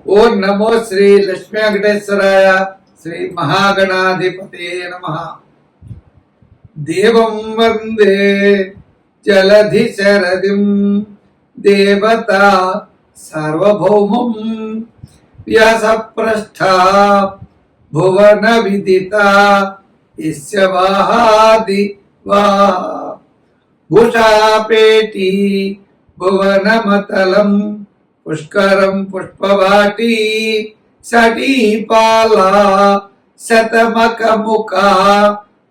ఓం నమో శ్రీ లక్ష్మీ వెంకటేశ్వరాయ శ్రీ మహాగణాధిపతే నమః. దేవం వందే జలధి శరదిం దేవత సార్వభౌమం వ్యాసప్రస్థ భువన విదిత యస్య వాహాది భూషాపేటి భువనమతలం పుష్కరం పుష్పవాటి సటీపాల శతమకముఖ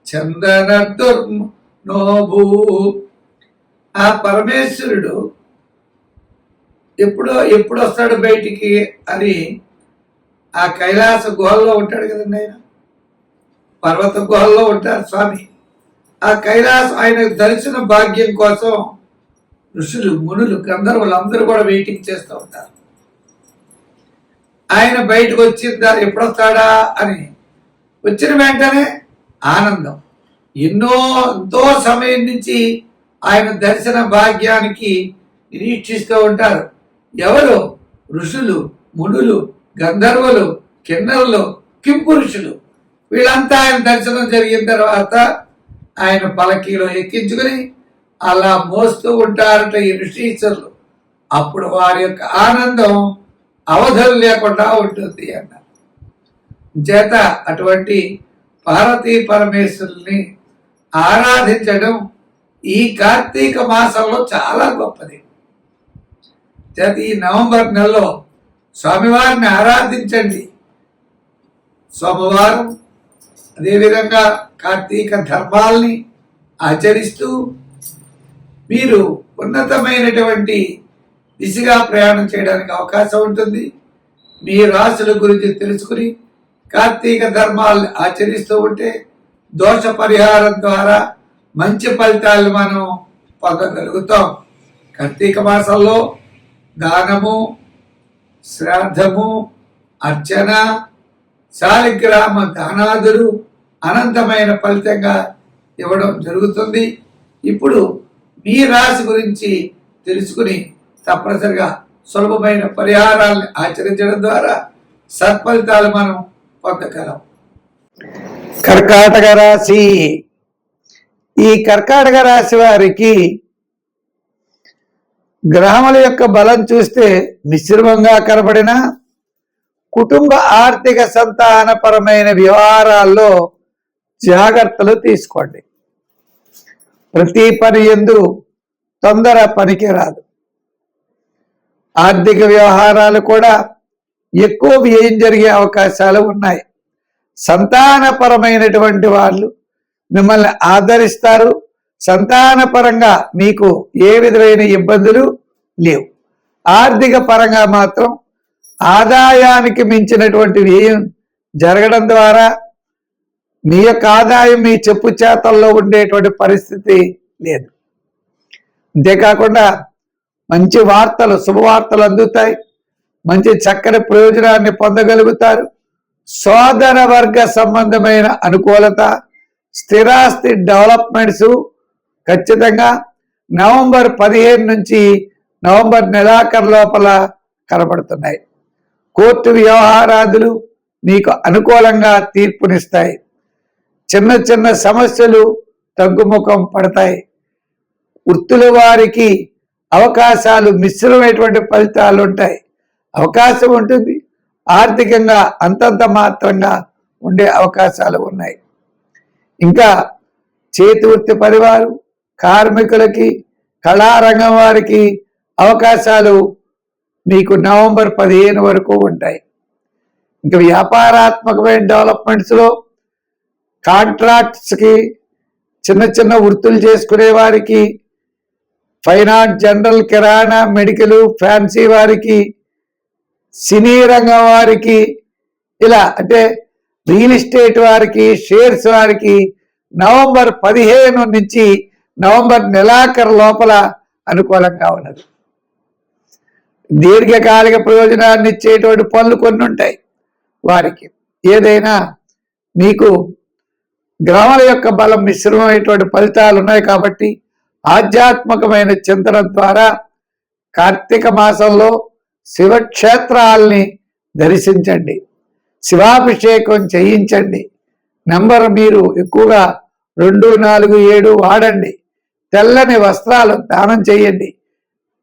చందన దుర్నోభూ. ఆ పరమేశ్వరుడు ఎప్పుడు వస్తాడు బయటికి అని ఆ కైలాస గుహల్లో ఉంటాడు కదండి. ఆయన పర్వత గుహల్లో ఉంటారు స్వామి. ఆ కైలాసం ఆయన దర్శన భాగ్యం కోసం ఋషులు, మునులు, గంధర్వులు అందరూ కూడా వెయిటింగ్ చేస్తూ ఉంటారు. ఆయన బయటకు వచ్చిందా, ఎప్పుడొస్తాడా అని. వచ్చిన వెంటనే ఆనందం. ఎంతో సమయం నుంచి ఆయన దర్శన భాగ్యానికి నిరీక్షిస్తూ ఉంటారు. ఎవరు? ఋషులు, మునులు, గంధర్వులు, కిన్నరులు, కింపురుషులు. వీళ్ళంతా ఆయన దర్శనం జరిగిన తర్వాత ఆయన పలకీలో ఎక్కించుకుని అలా మోస్తూ ఉంటారట ఈ ఋషీశ్వరులు. అప్పుడు వారి యొక్క ఆనందం అవధులు లేకుండా ఉంటుంది అన్నారు. చేత అటువంటి పార్వతీ పరమేశ్వరుల్ని ఆరాధించడం ఈ కార్తీక మాసంలో చాలా గొప్పది. చేత ఈ నవంబర్ నెలలో స్వామివారిని ఆరాధించండి. సోమవారం అదేవిధంగా కార్తీక ధర్మాల్ని ఆచరిస్తూ మీరు ఉన్నతమైనటువంటి దిశగా ప్రయాణం చేయడానికి అవకాశం ఉంటుంది. మీ రాశుల గురించి తెలుసుకుని కార్తీక ధర్మాలను ఆచరిస్తూ ఉంటే దోష పరిహారం ద్వారా మంచి ఫలితాలు మనం పొందగలుగుతాం. కార్తీక మాసంలో దానము, శ్రాద్ధము, అర్చన, శాలిగ్రామ దానాదులు అనంతమైన ఫలితంగా ఇవ్వడం జరుగుతుంది. ఇప్పుడు మీ రాశి గురించి తెలుసుకుని తప్పనిసరిగా సులభమైన పరిహారాలను ఆచరించడం ద్వారా సత్ఫలితాలు మనం పొందగలం. కర్కాటక రాశి. ఈ కర్కాటక రాశి వారికి గ్రహముల యొక్క బలం చూస్తే మిశ్రమంగా కనబడిన కుటుంబ ఆర్థిక సంతానపరమైన వ్యవహారాల్లో జాగ్రత్తలు తీసుకోండి. ప్రతి పని యందు తొందర పనికి రాదు. ఆర్థిక వ్యవహారాలు కూడా ఎక్కువ వ్యయం జరిగే అవకాశాలు ఉన్నాయి. సంతానపరమైనటువంటి వాళ్ళు మిమ్మల్ని ఆదరిస్తారు. సంతానపరంగా మీకు ఏ విధమైన ఇబ్బందులు లేవు. ఆర్థిక పరంగా మాత్రం ఆదాయానికి మించినటువంటి వ్యయం జరగడం ద్వారా మీ యొక్క ఆదాయం మీ చెప్పు చేతల్లో ఉండేటువంటి పరిస్థితి లేదు. అంతేకాకుండా మంచి వార్తలు, శుభవార్తలు అందుతాయి. మంచి చక్కని ప్రయోజనాన్ని పొందగలుగుతారు. సోదర వర్గ సంబంధమైన అనుకూలత, స్థిరాస్తి డెవలప్మెంట్స్ ఖచ్చితంగా నవంబర్ 15 నుంచి నవంబర్ నెలాఖరు లోపల కనబడుతున్నాయి. కోర్టు వ్యవహారాదులు మీకు అనుకూలంగా తీర్పునిస్తాయి. చిన్న చిన్న సమస్యలు తగ్గుముఖం పడతాయి. వృత్తుల వారికి అవకాశాలు మిశ్రమైనటువంటి ఫలితాలు ఉంటాయి. అవకాశం ఉంటుంది. ఆర్థికంగా అంతంత మాత్రంగా ఉండే అవకాశాలు ఉన్నాయి. ఇంకా చేతి వృత్తి పరివారు, కార్మికులకి, కళారంగం వారికి అవకాశాలు మీకు నవంబర్ 15 వరకు ఉంటాయి. ఇంకా వ్యాపారాత్మకమైన డెవలప్మెంట్స్లో కాంట్రాక్ట్స్కి, చిన్న చిన్న వృత్తులు చేసుకునే వారికి, ఫైనాన్స్, జనరల్, కిరాణా, మెడికల్, ఫ్యాన్సీ వారికి, సినీ రంగం వారికి, ఇలా అంటే రియల్ ఎస్టేట్ వారికి, షేర్స్ వారికి నవంబర్ 15 నుంచి నవంబర్ నెలాఖరు లోపల అనుకూలంగా ఉన్నది. దీర్ఘకాలిక ప్రయోజనాన్ని ఇచ్చేటువంటి పనులు కొన్ని ఉంటాయి. వారికి ఏదైనా మీకు గ్రహాల యొక్క బలం మిశ్రమైనటువంటి ఫలితాలు ఉన్నాయి. కాబట్టి ఆధ్యాత్మికమైన చింతన ద్వారా కార్తీక మాసంలో శివక్షేత్రాల్ని దర్శించండి, శివాభిషేకం చేయించండి. నంబర్ మీరు ఎక్కువగా 2, 4, 7 వాడండి. తెల్లని వస్త్రాలు దానం చేయండి,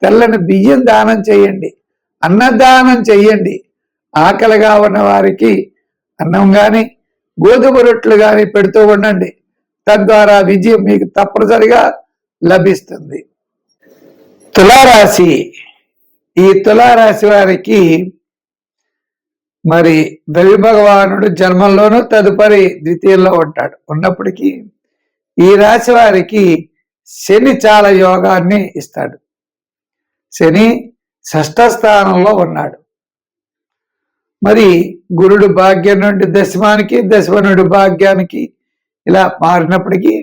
తెల్లని బియ్యం దానం చేయండి, అన్నదానం చేయండి. ఆకలిగా ఉన్న వారికి అన్నం కానీ గోధుమ రొట్టెలు కానీ పెడుతూ ఉండండి. తద్వారా విజయం మీకు తప్పనిసరిగా లభిస్తుంది. తులారాశి, ఈ తులారాశి వారికి మరి రవి భగవానుడు జన్మంలోనూ తదుపరి ద్వితీయంలో ఉంటాడు. ఉన్నప్పటికీ ఈ రాశి వారికి శని చాలా యోగాన్ని ఇస్తాడు. శని 6వ స్థానంలో ఉన్నాడు. మరి గురుడు భాగ్యం నుండి దశమానికి, దశమ నుండి భాగ్యానికి ఇలా మారినప్పటికీ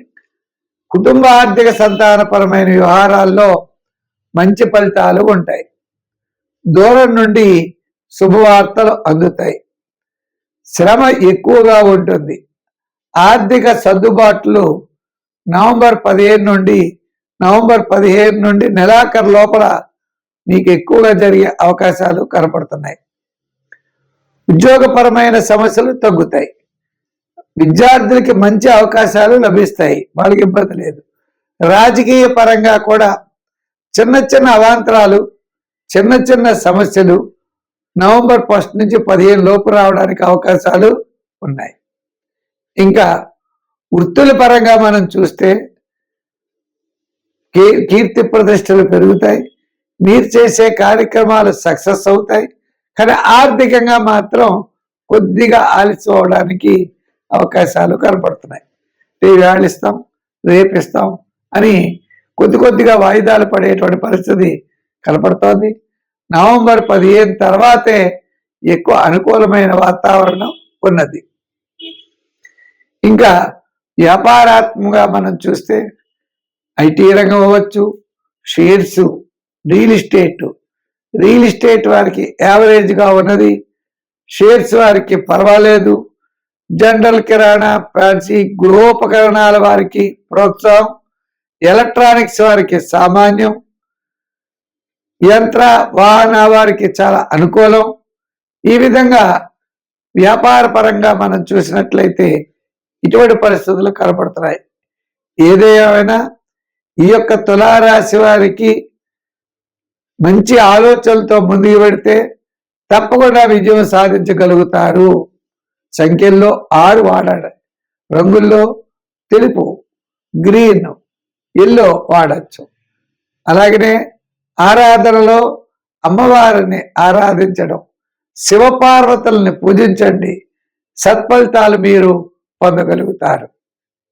కుటుంబ ఆర్థిక సంతానపరమైన వ్యవహారాల్లో మంచి ఫలితాలు ఉంటాయి. దూరం నుండి శుభవార్తలు అందుతాయి. శ్రమ ఎక్కువగా ఉంటుంది. ఆర్థిక సర్దుబాట్లు నవంబర్ 15 నుండి నెలాఖరు లోపల మీకు ఎక్కువగా జరిగే అవకాశాలు కనపడుతున్నాయి. ఉద్యోగపరమైన సమస్యలు తగ్గుతాయి. విద్యార్థులకి మంచి అవకాశాలు లభిస్తాయి, వాళ్ళకి ఇబ్బంది లేదు. రాజకీయ పరంగా కూడా చిన్న చిన్న అవాంతరాలు, చిన్న చిన్న సమస్యలు నవంబర్ 1 నుంచి 15 లోపు రావడానికి అవకాశాలు ఉన్నాయి. ఇంకా వృత్తుల పరంగా మనం చూస్తే కీర్తి ప్రతిష్టలు పెరుగుతాయి. మీరు చేసే కార్యక్రమాలు సక్సెస్ అవుతాయి. కానీ ఆర్థికంగా మాత్రం కొద్దిగా ఆలస్యం అవడానికి అవకాశాలు కనపడుతున్నాయి. వేళ ఇస్తాం, రేపిస్తాం అని కొద్దిగా వాయిదాలు పడేటువంటి పరిస్థితి కనపడుతోంది. నవంబర్ 15 తర్వాతే ఎక్కువ అనుకూలమైన వాతావరణం ఉన్నది. ఇంకా వ్యాపారాత్మకంగా మనం చూస్తే ఐటీ రంగం అవ్వచ్చు, షేర్స్, రియల్ ఎస్టేట్ వారికి యావరేజ్గా ఉన్నది. షేర్స్ వారికి పర్వాలేదు. జనరల్ కిరాణా, ఫ్యాన్సీ, గృహోపకరణాల వారికి ప్రోత్సాహం, ఎలక్ట్రానిక్స్ వారికి సామాన్యం, యంత్ర వాహన వారికి చాలా అనుకూలం. ఈ విధంగా వ్యాపార పరంగా మనం చూసినట్లయితే ఇటువంటి పరిస్థితులు కనపడుతున్నాయి. ఏదేమైనా ఈ యొక్క తులారాశి వారికి మంచి ఆలోచనలతో ముందుకు పెడితే తప్పకుండా విజయం సాధించగలుగుతారు. సంఖ్యల్లో 6 వాడాలి. రంగుల్లో తెలుపు, గ్రీన్, ఎల్లో వాడచ్చు. అలాగనే ఆరాధనలో అమ్మవారిని ఆరాధించడం, శివపార్వతుల్ని పూజించండి. సత్ఫలితాలు మీరు పొందగలుగుతారు.